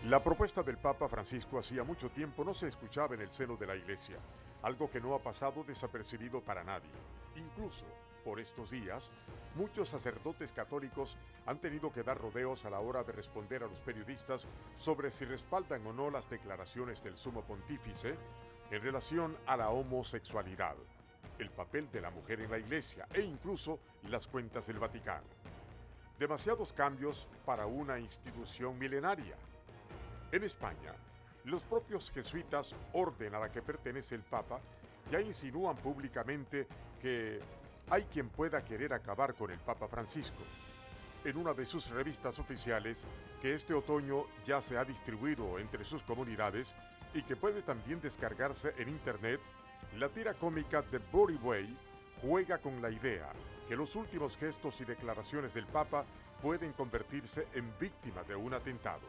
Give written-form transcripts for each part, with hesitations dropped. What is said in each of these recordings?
La propuesta del Papa Francisco hacía mucho tiempo no se escuchaba en el seno de la Iglesia, algo que no ha pasado desapercibido para nadie. Incluso, por estos días, muchos sacerdotes católicos han tenido que dar rodeos a la hora de responder a los periodistas sobre si respaldan o no las declaraciones del Sumo Pontífice en relación a la homosexualidad, el papel de la mujer en la Iglesia e incluso las cuentas del Vaticano. Demasiados cambios para una institución milenaria. En España, los propios jesuitas, orden a la que pertenece el Papa, ya insinúan públicamente que hay quien pueda querer acabar con el Papa Francisco. En una de sus revistas oficiales, que este otoño ya se ha distribuido entre sus comunidades y que puede también descargarse en internet, la tira cómica The Body Way juega con la idea que los últimos gestos y declaraciones del Papa pueden convertirse en víctima de un atentado.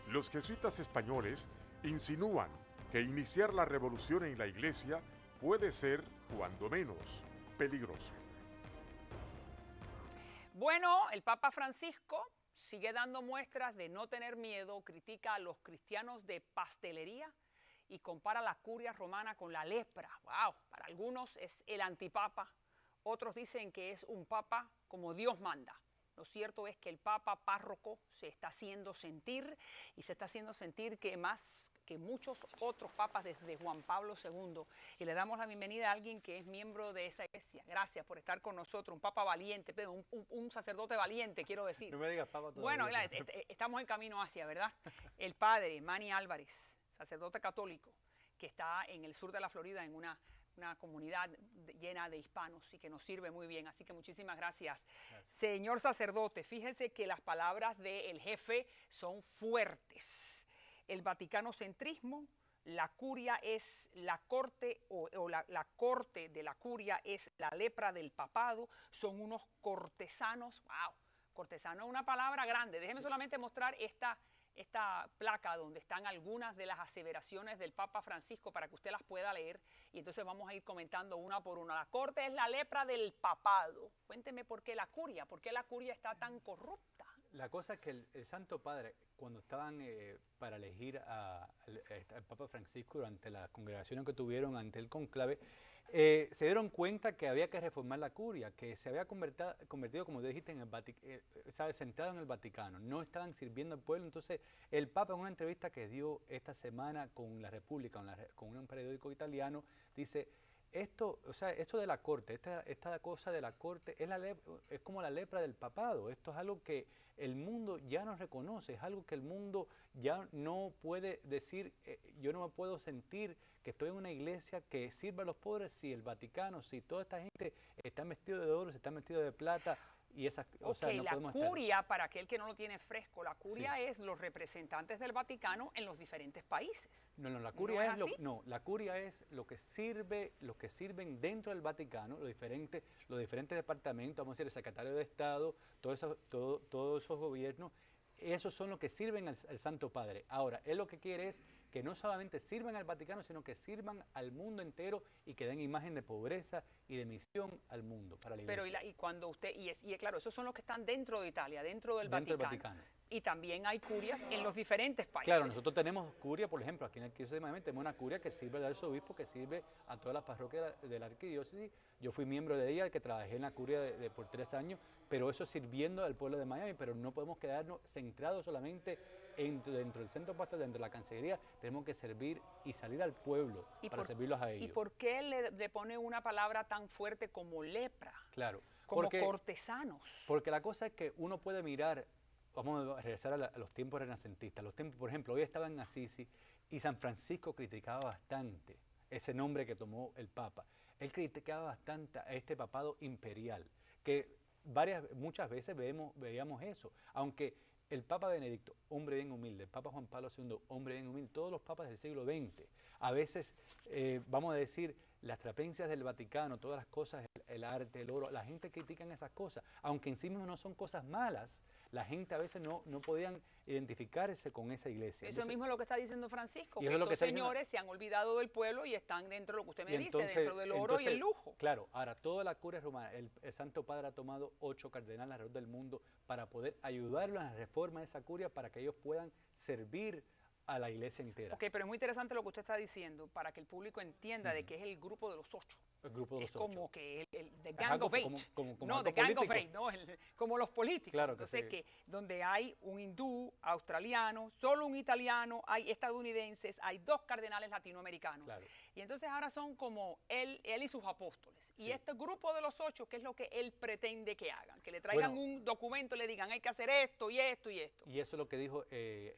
Los jesuitas españoles insinúan que iniciar la revolución en la Iglesia puede ser, cuando menos, peligroso. Bueno, el Papa Francisco sigue dando muestras de no tener miedo, critica a los cristianos de pastelería y compara la curia romana con la lepra. ¡Wow! Para algunos es el antipapa, otros dicen que es un papa como Dios manda. Lo cierto es que el Papa párroco se está haciendo sentir y se está haciendo sentir que más que muchos otros papas desde Juan Pablo II. Y le damos la bienvenida a alguien que es miembro de esa iglesia. Gracias por estar con nosotros, un papa valiente, un sacerdote valiente, quiero decir. No me digas papa todavía. Bueno, estamos en camino hacia, ¿verdad? El padre Manny Álvarez, sacerdote católico, que está en el sur de la Florida en una comunidad llena de hispanos y que nos sirve muy bien. Así que muchísimas gracias. Señor sacerdote, fíjense que las palabras del jefe son fuertes. El vaticanocentrismo, la curia es la corte la corte de la curia es la lepra del papado, son unos cortesanos. ¡Wow! Cortesano es una palabra grande. Déjeme solamente mostrar esta placa donde están algunas de las aseveraciones del Papa Francisco para que usted las pueda leer y entonces vamos a ir comentando una por una. La corte es la lepra del papado. Cuénteme por qué la curia está tan corrupta. La cosa es que el Santo Padre, cuando estaban para elegir al Papa Francisco durante las congregaciones que tuvieron ante el conclave, se dieron cuenta que había que reformar la curia, que se había convertido, como dijiste, en el centrado en el Vaticano. No estaban sirviendo al pueblo. Entonces, el Papa, en una entrevista que dio esta semana con La República, con un periódico italiano, dice: esto de la corte, esta cosa de la corte es como la lepra del papado. Esto es algo que el mundo ya no reconoce, es algo que el mundo ya no puede decir. Yo no me puedo sentir que estoy en una iglesia que sirve a los pobres si el Vaticano, si toda esta gente está vestido de oro, si está vestido de plata. Y esas, no la curia, para aquel que no lo tiene fresco, la curia es los representantes del Vaticano en los diferentes países. No, la curia la curia es lo que sirven dentro del Vaticano, los diferentes departamentos, vamos a decir, el secretario de Estado, todos esos gobiernos. Esos son los que sirven al Santo Padre. Ahora, él lo que quiere es que no solamente sirvan al Vaticano, sino que sirvan al mundo entero y que den imagen de pobreza y de misión al mundo, para la iglesia. Pero cuando usted, claro, esos son los que están dentro de Italia, dentro del Vaticano. Y también hay curias en los diferentes países. Claro, nosotros tenemos curia, por ejemplo, aquí en el Arquidiócesis de Miami tenemos una curia que sirve al arzobispo, que sirve a todas las parroquias de la arquidiócesis. Yo fui miembro de ella, que trabajé en la curia por 3 años, pero eso sirviendo al pueblo de Miami. Pero no podemos quedarnos centrados solamente dentro del centro pastoral, dentro de la Cancillería. Tenemos que servir y salir al pueblo para servirlos a ellos. ¿Y por qué le pone una palabra tan fuerte como lepra? Claro. Como cortesanos. Porque la cosa es que uno puede mirar. Vamos a regresar a los tiempos renacentistas. Por ejemplo, hoy estaba en Assisi y San Francisco criticaba bastante ese nombre que tomó el Papa. Él criticaba bastante a este papado imperial, que muchas veces veíamos eso. Aunque el Papa Benedicto, hombre bien humilde, el Papa Juan Pablo II, hombre bien humilde, todos los papas del siglo XX, a veces, vamos a decir, las trapencias del Vaticano, todas las cosas, el arte, el oro, la gente critica esas cosas, aunque en sí mismo no son cosas malas, la gente a veces no podían identificarse con esa iglesia. Eso mismo es lo que está diciendo Francisco, y que es lo que estos está señores se han olvidado del pueblo y están dentro de lo que usted me dice, entonces, dentro del oro y el lujo. Claro, ahora toda la curia romana, el Santo Padre ha tomado 8 cardenales alrededor del mundo para poder ayudarlos en la reforma de esa curia para que ellos puedan servir a la iglesia entera. Ok, pero es muy interesante lo que usted está diciendo para que el público entienda de que es el grupo de los 8. El grupo de los 8. Es como que el The Gang of Eight. No, The Gang of Eight, no, como los políticos. Claro que entonces, sí. que donde hay un hindú, australiano, solo un italiano, hay estadounidenses, hay 2 cardenales latinoamericanos. Claro. Y entonces ahora son como él y sus apóstoles. Y Sí. este grupo de los 8, ¿qué es lo que él pretende que hagan? Que le traigan un documento y le digan, hay que hacer esto y esto y esto. Y eso es lo que dijo,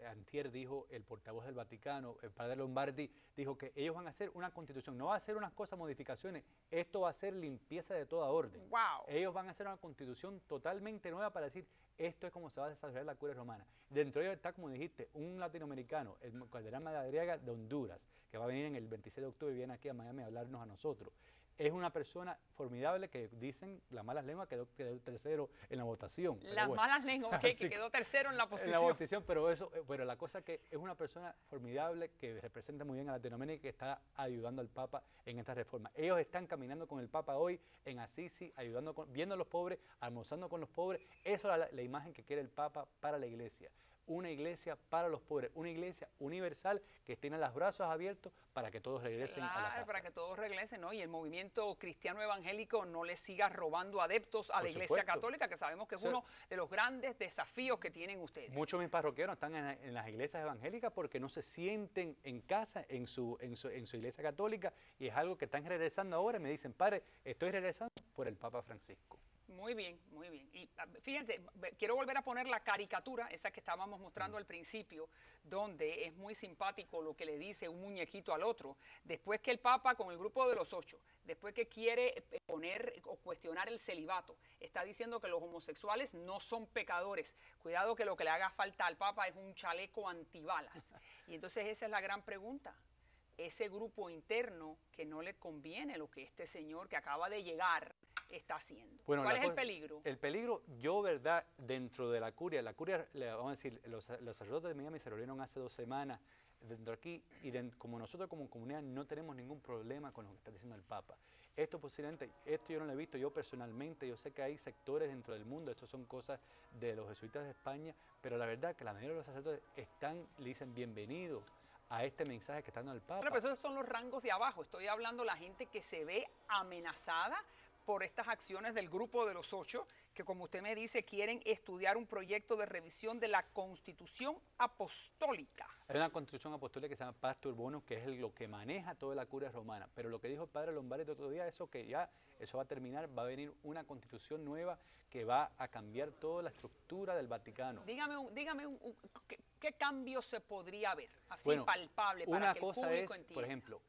antier dijo el portavoz del Vaticano, el padre Lombardi, dijo que ellos van a hacer una constitución, no va a hacer unas cosas, modificaciones, esto va a ser limpieza de toda orden. Wow. Ellos van a hacer una constitución totalmente nueva para decir, esto es como se va a desarrollar la curia romana. Dentro de ellos está, como dijiste, un latinoamericano, el cardenal Madariaga de Honduras, que va a venir en el 26 de octubre y viene aquí a Miami a hablarnos a nosotros. Es una persona formidable que dicen las malas lenguas quedó tercero en la votación. Las malas lenguas, que quedó tercero en la posición. En la votación, pero la cosa que es una persona formidable que representa muy bien a Latinoamérica y que está ayudando al Papa en esta reforma. Ellos están caminando con el Papa hoy en Assisi, viendo a los pobres, almorzando con los pobres. Eso es la imagen que quiere el Papa para la iglesia. Una iglesia para los pobres, una iglesia universal que tiene los brazos abiertos para que todos regresen a la casa. Para que todos regresen, ¿no? Y el movimiento cristiano evangélico no le siga robando adeptos a la Iglesia Católica, que sabemos que es uno de los grandes desafíos que tienen ustedes. Muchos de mis parroquianos están en las iglesias evangélicas porque no se sienten en casa en su iglesia católica y es algo que están regresando ahora y me dicen, padre, estoy regresando por el Papa Francisco. Muy bien, muy bien. Y fíjense, quiero volver a poner la caricatura, esa que estábamos mostrando al principio, donde es muy simpático lo que le dice un muñequito al otro. Después que el Papa, con el grupo de los 8, después que quiere poner o cuestionar el celibato, está diciendo que los homosexuales no son pecadores. Cuidado que lo que le haga falta al Papa es un chaleco antibalas. Y entonces esa es la gran pregunta. Ese grupo interno que no le conviene lo que este señor que acaba de llegar está haciendo. Bueno, ¿cuál es el peligro? El peligro, verdad, dentro de la curia, vamos a decir, los sacerdotes de Miami se reunieron hace 2 semanas dentro de aquí y como nosotros como comunidad no tenemos ningún problema con lo que está diciendo el Papa. Esto posiblemente, esto yo no lo he visto yo personalmente, yo sé que hay sectores dentro del mundo, esto son cosas de los jesuitas de España, pero la verdad que la mayoría de los sacerdotes le dicen bienvenido a este mensaje que está dando el Papa. Pero esos son los rangos de abajo. Estoy hablando de la gente que se ve amenazada por estas acciones del grupo de los 8, que como usted me dice, quieren estudiar un proyecto de revisión de la Constitución Apostólica. Hay una Constitución Apostólica que se llama Pastor Bonus, que es lo que maneja toda la curia romana. Pero lo que dijo el padre Lombardi el otro día, eso va a terminar, va a venir una Constitución nueva que va a cambiar toda la estructura del Vaticano. Dígame ¿qué cambio se podría ver así palpable para que el público entienda? Por ejemplo,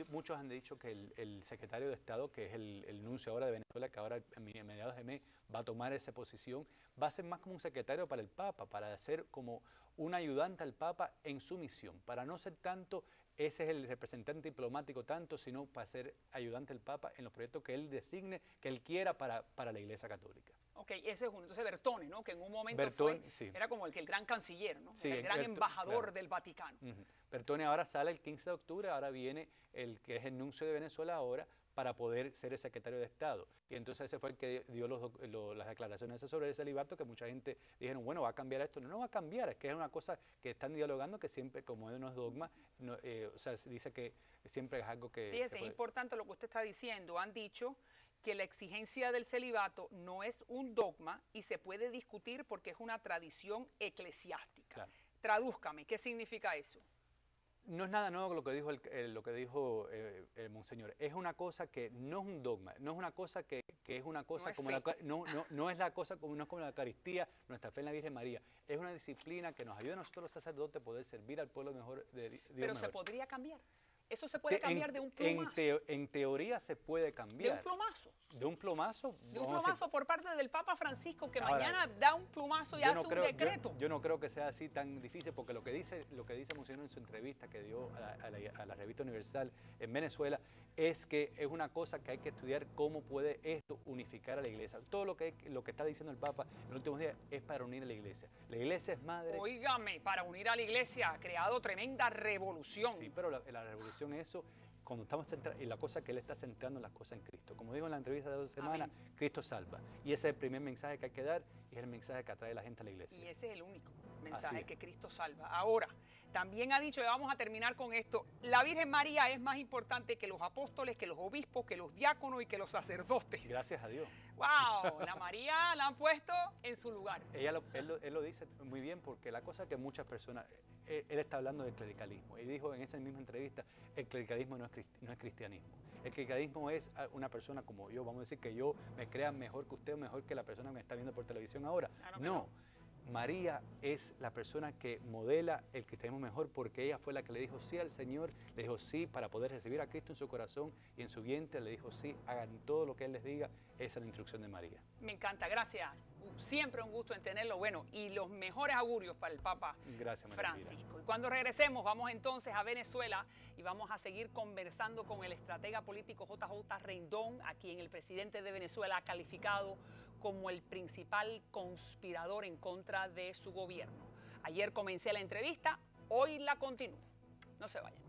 muchos han dicho que el secretario de Estado, que es el nuncio ahora de Venezuela, que ahora a mediados de mes va a tomar esa posición, va a ser más como un secretario para el Papa, para ser como un ayudante al Papa en su misión, para no ser tanto, ese es el representante diplomático tanto, sino para ser ayudante al Papa en los proyectos que él designe, que él quiera para la Iglesia Católica. Ok, ese es uno. Entonces Bertone, ¿no? Que en un momento era como el gran canciller, ¿no? Sí, el gran embajador del Vaticano. Bertone ahora sale el 15 de octubre, ahora viene el que es el nuncio de Venezuela ahora para poder ser el secretario de Estado. Y entonces ese fue el que dio las declaraciones sobre el celibato, que mucha gente dijeron, bueno, va a cambiar esto. No va a cambiar, es que es una cosa que están dialogando, que siempre, como no es dogma, se dice que siempre es algo que... Sí, es importante lo que usted está diciendo. Han dicho que la exigencia del celibato no es un dogma y se puede discutir porque es una tradición eclesiástica. Claro. Tradúzcame, ¿qué significa eso? No es nada nuevo lo que dijo el monseñor. Es una cosa que no es un dogma, no es una cosa que es una cosa no como no es la cosa como no es como la Eucaristía, nuestra fe en la Virgen María. Es una disciplina que nos ayuda a nosotros los sacerdotes a poder servir al pueblo mejor de Dios. Pero se podría cambiar. Eso se puede cambiar de un plumazo. En teoría se puede cambiar. ¿De un plumazo? ¿De un plumazo? De un plumazo por parte del Papa Francisco, que mañana da un plumazo y hace un decreto. Yo no creo que sea así tan difícil, porque lo que dice Monseñor en su entrevista que dio a la revista Universal en Venezuela, es que es una cosa que hay que estudiar cómo puede esto unificar a la iglesia. Todo lo que está diciendo el Papa en los últimos días es para unir a la iglesia. La iglesia es madre. Óigame, para unir a la iglesia ha creado tremenda revolución. Sí, pero la revolución es eso, cuando estamos centrados, y la cosa que él está centrando las cosas en Cristo. Como digo en la entrevista de 2 semanas, Cristo salva. Y ese es el primer mensaje que hay que dar y es el mensaje que atrae a la gente a la iglesia. Y ese es el único mensaje que Cristo salva. Ahora, también ha dicho, y vamos a terminar con esto, la Virgen María es más importante que los apóstoles, que los obispos, que los diáconos y que los sacerdotes. Gracias a Dios. ¡Wow! La María la han puesto en su lugar. Él lo dice muy bien porque la cosa que muchas personas, él está hablando del clericalismo y dijo en esa misma entrevista, el clericalismo no es cristianismo. El clericalismo es una persona como yo, vamos a decir que yo me crea mejor que usted o mejor que la persona que me está viendo por televisión ahora. Claro que no. María es la persona que modela el cristianismo mejor porque ella fue la que le dijo sí al Señor, le dijo sí para poder recibir a Cristo en su corazón y en su vientre, le dijo sí, hagan todo lo que Él les diga. Esa es la instrucción de María. Me encanta, gracias. Siempre un gusto en tenerlo. Bueno, y los mejores augurios para el Papa Francisco. Y cuando regresemos vamos entonces a Venezuela y vamos a seguir conversando con el estratega político JJ Rendón, a quien el presidente de Venezuela ha calificado como el principal conspirador en contra de su gobierno. Ayer comencé la entrevista, hoy la continúo. No se vayan.